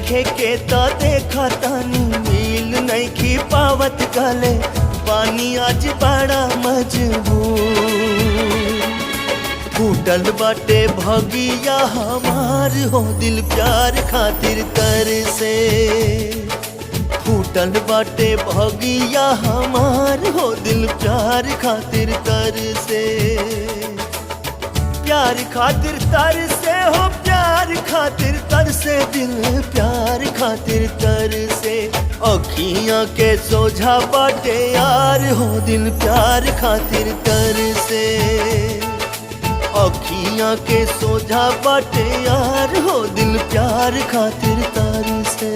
देखे के तो देखा तानी मिल नहीं की पावत गले पानी आज बड़ा मजबूर। फूटल बाटे भगिया हमार हो दिल प्यार खातिर तर से। फूटल बाटे भगिया हमार हो दिल प्यार खातिर तर से। प्यार खातिर तर से हो प्यार खातिर तर से दिल प्यार खातिर तर से। अखियां के सोझा बाटे यार हो दिल प्यार खातिर तर से। अखियां के सोझा बाटे यार हो दिल प्यार खातिर तर से।